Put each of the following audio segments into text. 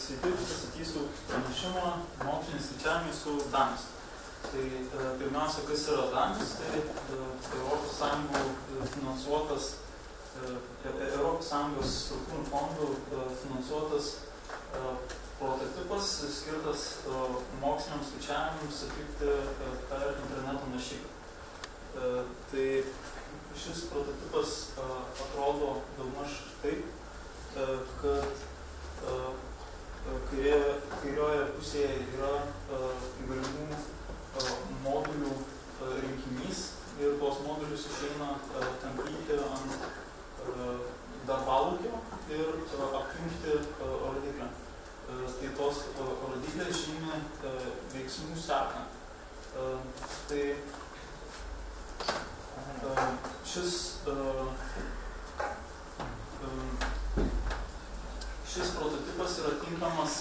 Sveiki, pristatysiu pranešimą moksliniai skaičiavimai su DAMS. Tai pirmiausia, kas yra DAMS, tai Europos Sąjungų finansuotas, Europos Sąjungos struktūrinių fondų finansuotas prototipas skirtas moksliniams skaičiavimams atlikti per interneto naršyklę. Tai šis prototipas atrodo daugmaž taip, kad kairioje pusėje yra įvairių modulių rinkinys ir tuos modulius išeina tampyti ant darbalaukio ir apjungti rodiklę. Tai tos rodiklės žymi veiksmų seką. Tai šis prototipas yra tinkamas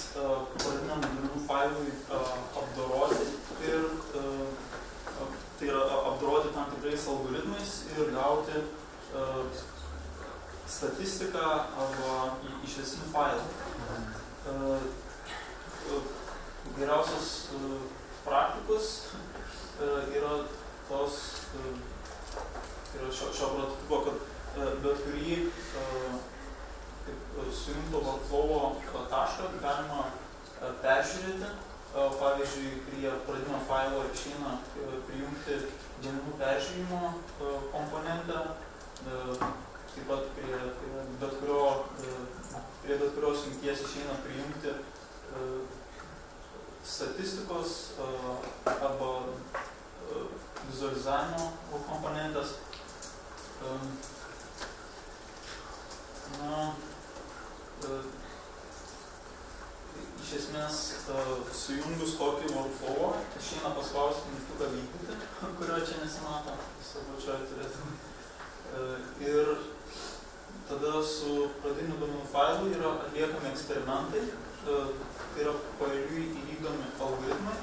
pradiniam duomenų failui apdoroti ir tai yra apdoroti tam tikrais algoritmais ir gauti statistiką arba išvestinį failą. Geriausios praktikos yra tos šio prototipo, kad bet kurį sujungto workflow tašką galima peržiūrėti. Pavyzdžiui, prie pradinio failo išeina prijungti duomenų peržiūrėjimo komponentą, taip pat prie bet kurios jungties išeina prijungti statistikos arba vizualizavimo komponentas. Iš esmės, sujungus tokį workflow, išeina paspausti mygtuką vykdyti, kurio čia nesimato, savo čia turėtume. Ir tada su pradiniu duomenų failu yra atliekami eksperimentai, tai yra paeiliui įvykdomi algoritmai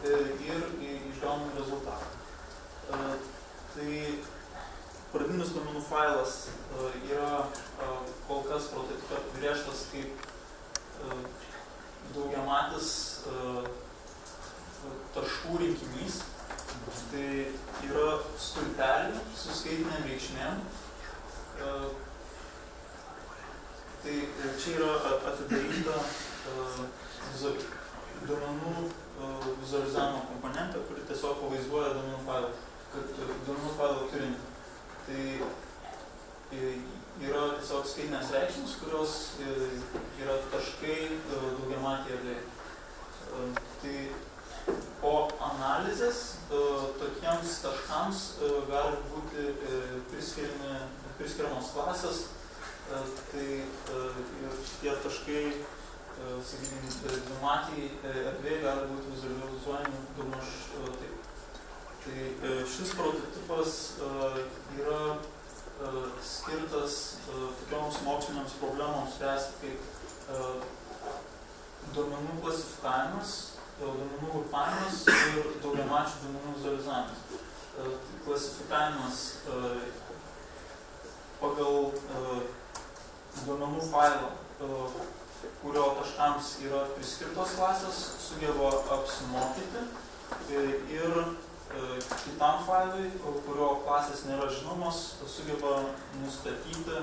ir išgaunami rezultatai. Tai pradinis duomenų failas yra kol kas prototipe apibrėžtas kaip daugiamatis taškų rinkinys. Tai yra stulpeliai su skaitinėm reikšmėm. Tai čia yra atidaryta duomenų vizualizavimo komponentė, kuri tiesiog pavaizduoja duomenų failą, duomenų failo turinį. Tai yra tiesiog skaitinės reikšmės, kurios yra taškai daugiamatėje erdvėje. Tai po analizės tokiems taškams gali būti priskiriamos klasės. Tai šitie taškai, sakykime, dvimatėje erdvėje gali būti vizualizuojami daugmaž taip. Tai šis prototipas yra skirtas tokioms moksliniams problemams spręsti kaip duomenų klasifikavimas, duomenų grupavimas ir daugiamačių duomenų vizualizavimas. Klasifikavimas pagal duomenų failą, kurio taškams yra priskirtos klasės, sugeba apsimokyti ir kitam failui, kurio klasės nėra žinomos, sugeba nustatyti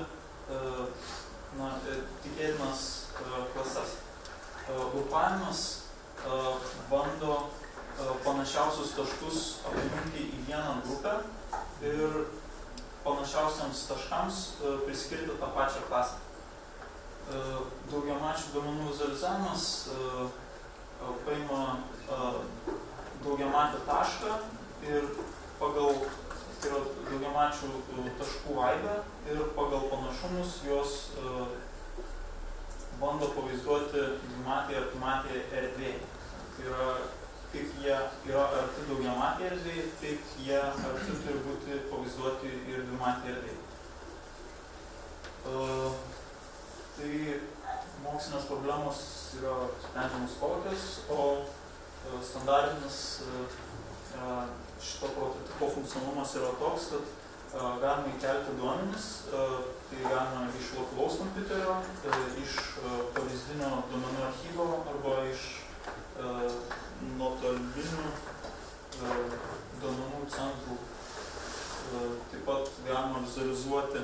tikėtinas klases. Grupavimas bando panašiausius taškus apjungti į vieną grupę ir panašiausiams taškams priskirti tą pačią klasę. Daugiamačių duomenų vizualizavimas paima daugiamatį tašką ir pagal daugiamačių taškų aibę ir pagal panašumus juos bando pavaizduoti dvimatėje ar trimatėje erdvėje. Tai yra, kaip jie yra arti daugiamatėje erdvėje, taip jie arti turi būti pavaizduoti ir dvimatėje erdvėje. Tai mokslinės problemos yra sprendžiamos tokios, o standartinis šito prototipo funkcionalumas yra toks, kad galima įkelti duomenis, tai tai galima iš lokalaus kompiuterio, iš pavyzdinio duomenų archyvo arba iš nuotolinių duomenų centrų. Taip pat galima vizualizuoti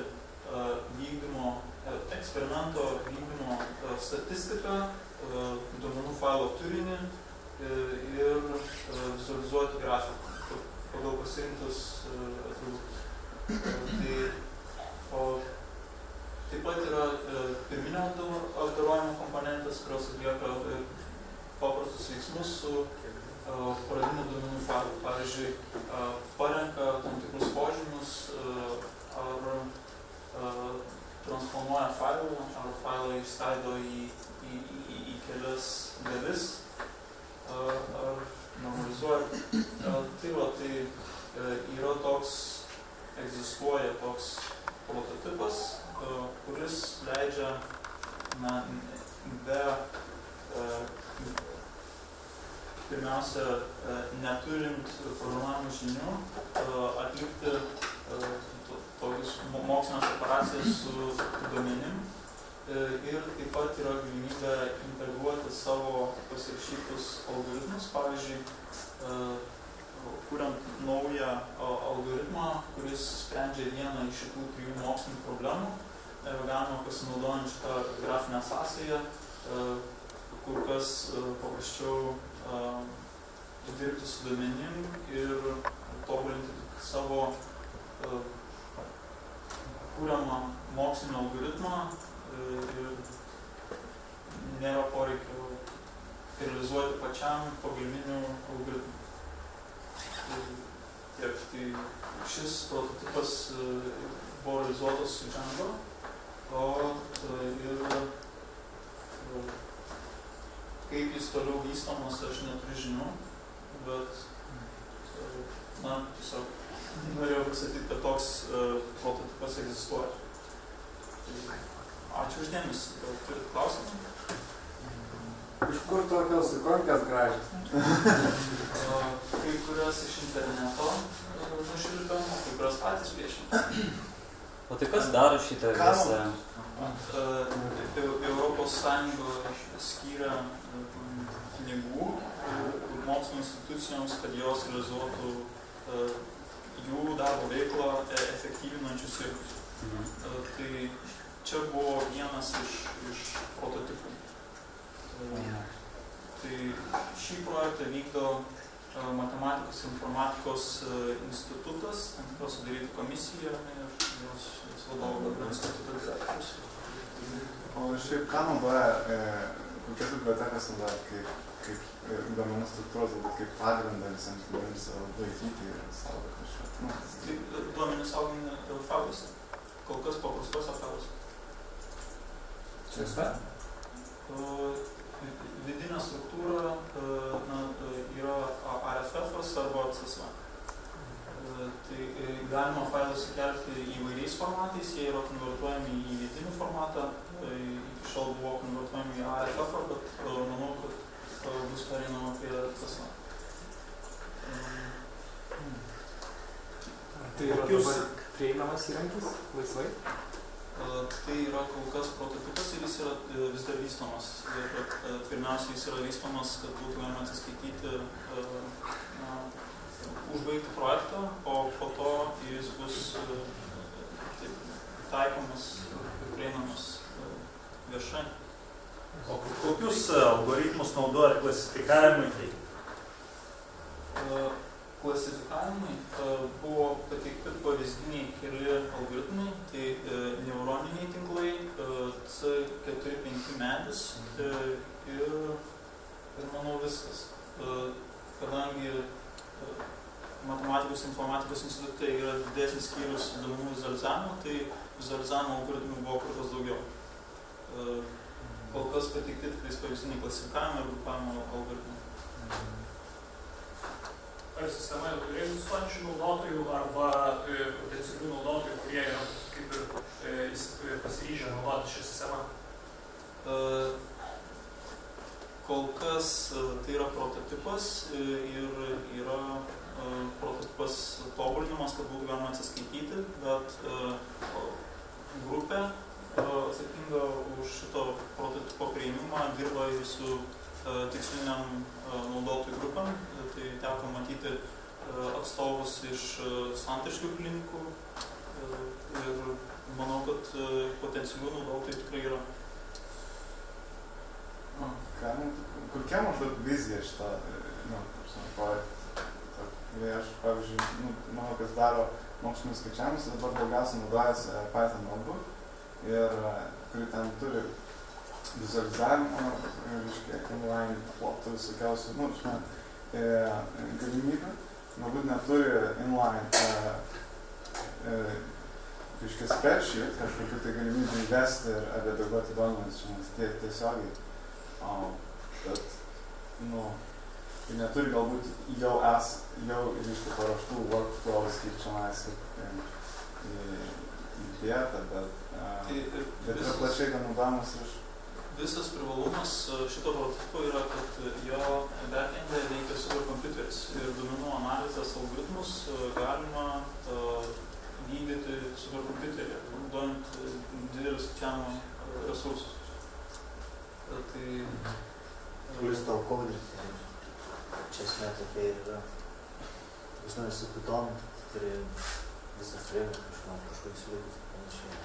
eksperimento vykdymo statistiką, duomenų failo turinį ir vizualizuoti grafiką pagal pasirinktus atributus. Taip pat yra pirminio apdorojimo komponentės, kurios atlieka paprastus veiksmus su pradinių duomenų failu. Pavyzdžiui, parenka tam tikrus požymius ar transformuoja failą, ar failą išskaido į kelias dalis, ar normalizuoja. Tai yra egzistuoja toks prototipas, kuris leidžia pirmiausia, neturint programavimo žinių, atlikti tokius mokslinės operacijas su duomenim ir taip pat yra galimybė integruoti savo pasirašytus algoritmus. Pavyzdžiui, kuriant naują algoritmą, kuris sprendžia vieną iš šitų 3 mokslinių problemų, galima pasinaudojant šitą grafinę sąsają, kur kas paprasčiau dirbti su duomenim ir tobulinti savo kūriamą mokslinį algoritmą ir nėra poreikio realizuoti pačiam pagalbinių algoritmų. Tai šis prototipas buvo realizuotas su Django, ir kaip jis toliau vystomas, aš neturiu žinių, bet tiesiog norėjau pasakyti, kad toks prototipas egzistuoja. Ačiū uždėmesį. Gal turit klausimą? Iš kur tokios ikonkės gražios? Kai kurias iš interneto nušvilpėm, kai kurias patys piešėm. O tai kas daro šitą visą? Europos Sąjunga skyrė pinigų mokslo institucijoms, kad jos realizuotų jų darbo veiklą efektyvinančius įrankius. Tai čia buvo vienas iš prototipų. Tai šį projektą vykdo Matematikos ir informatikos institutas, tam tikra sudaryti komisiją ir jos vadovų instituto direktorius. O šiaip ką naudoja, kokias bibliotekas naudoja kaip duomenų struktūros, kaip pagrindą visiems duomenims laikyti ir saugoti kažką? Duomenys saugomi failuose, kol kas paprastuose failuose. CSV? Vidinė struktūra yra RFF arba CSV. Tai galima failus sukelti įvairiais formatais, jie yra konvertuojami į vidinį formatą, iki šiol buvo konvertuojami į RFF, bet manau, kad bus pereinama prie CSV. Tai yra dabar prieinamas įrankis laisvai? Tai yra kol kas prototipas ir jis yra vis dar vystomas. Pirmiausia, jis yra vystomas, kad būtų galima atsiskaityti, užbaigti projektą, o po to jis bus taikomas ir prieinamas viešai. O kokius algoritmus naudoja klasifikavimui? Klasifikavimai buvo pateikti pavyzdiniai keli algoritmai, tai neuroniniai tinklai, C4-5 medis ir manau viskas. Kadangi Matematikos ir informatikos institute yra didesnis skyrius duomenų vizualizavimo, tai vizualizavimo algoritmų buvo kur kas daugiau. Kol kas pateikti tikrais pavyzdiniai klasifikavimo ir grupavimo algoritmai. Ar sistema jau turėjo egzistuojančių naudotojų arba potencialių naudotojų, kurie yra kaip ir pasiryžę naudoti šią sistemą? Kol kas tai yra prototipas ir yra prototipas tobulinimas, kad būtų galima atsiskaityti, bet grupė grupė atsakinga už šito prototipo priėmimą, dirba ir su tiksliniam naudotojų grupėm. Tai teko matyti atstovus iš Santaškių klinikų ir manau, kad potencialių naudotojų tikrai yra. Kokia maždaug vizija šitą projektą? Aš, pavyzdžiui, manau, kas daro mokslinius skaičiavimus, dabar daugiausiai naudojasi Python notebook, ir kuri ten turi vizualizavimo, inline plotų visokiausių, galimybių, galbūt neturi inline spreadsheet, kažkokių tai galimybių įvesti ir redaguoti duomenis tiesiogiai, bet, tai neturi galbūt jau paruoštų workflows, kaip čionais, įdėta, bet yra plačiai naudojamas iš. Visas privalumas šito prototipo yra, kad jo backend'e veikia superkompiuteris ir duomenų analizės algoritmus galima vykdyti superkompiuterį, naudojant didelius skaičiavimo resursus. Kuris tau koderis, čia esmė tokia yra, vis nuo su Python, turi visas rėmės, kažkokius lygus panašiai.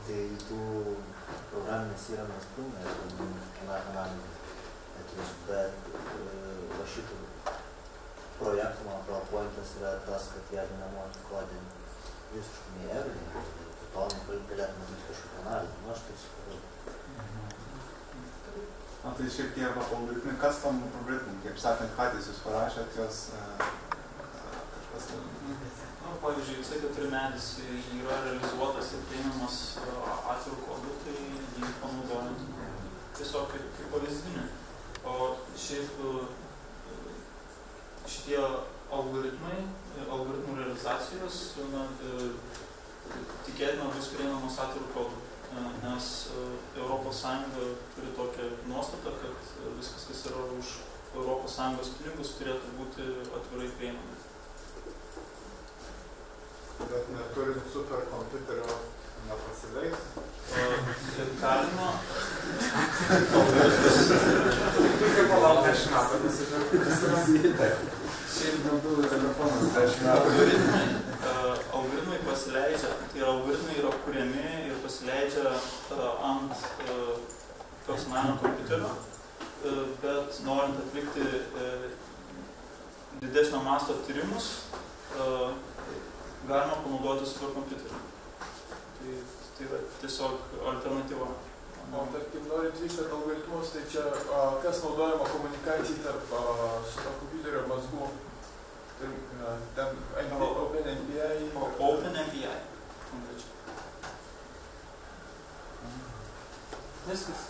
Tai tų programinės įrangos pilna ir analizės, bet va šitų projektų, man atrodo, pointas yra tas, kad jeigu nemoki kodinti visiškai nei Erlį, Python galėtume daryti kažkokią analizę, aš tai supratau. Tai šiek tiek algoritmai, kas tam algoritmai, kaip sakant, patys jūs parašėt, jos kažkas tam? Pavyzdžiui, jisai, kad medis yra realizuotas ir prieinamas atvirų kodų, tai jį panaudojant tiesiog kaip pavyzdinį. O šiaip šitie algoritmų realizacijos tikėtina bus prieinamas atvirų kodų. Nes Europos Sąjunga turi tokią nuostatą, kad viskas, kas yra už Europos Sąjungos pinigus, turėtų būti atvirai prieinama. Bet neturint superkompiuterio nepasileis? Galima. Kaip palauk 10 metų. Šiaip daugiau telefonas 10 metų. Algoritmai pasileidžia, tai algoritmai yra kuriami ir pasileidžia ant personalinio kompiuterio, bet norint atlikti didesnio masto tyrimus, galima panaudoti superkompiuterį. Tai yra tiesiog alternatyva. O tarkim, norint vystyti algoritmus, tai čia kas naudojama komunikacijai tarp superkompiuterio mazgų? Ten OpenAPI. OpenAPI. Viskas.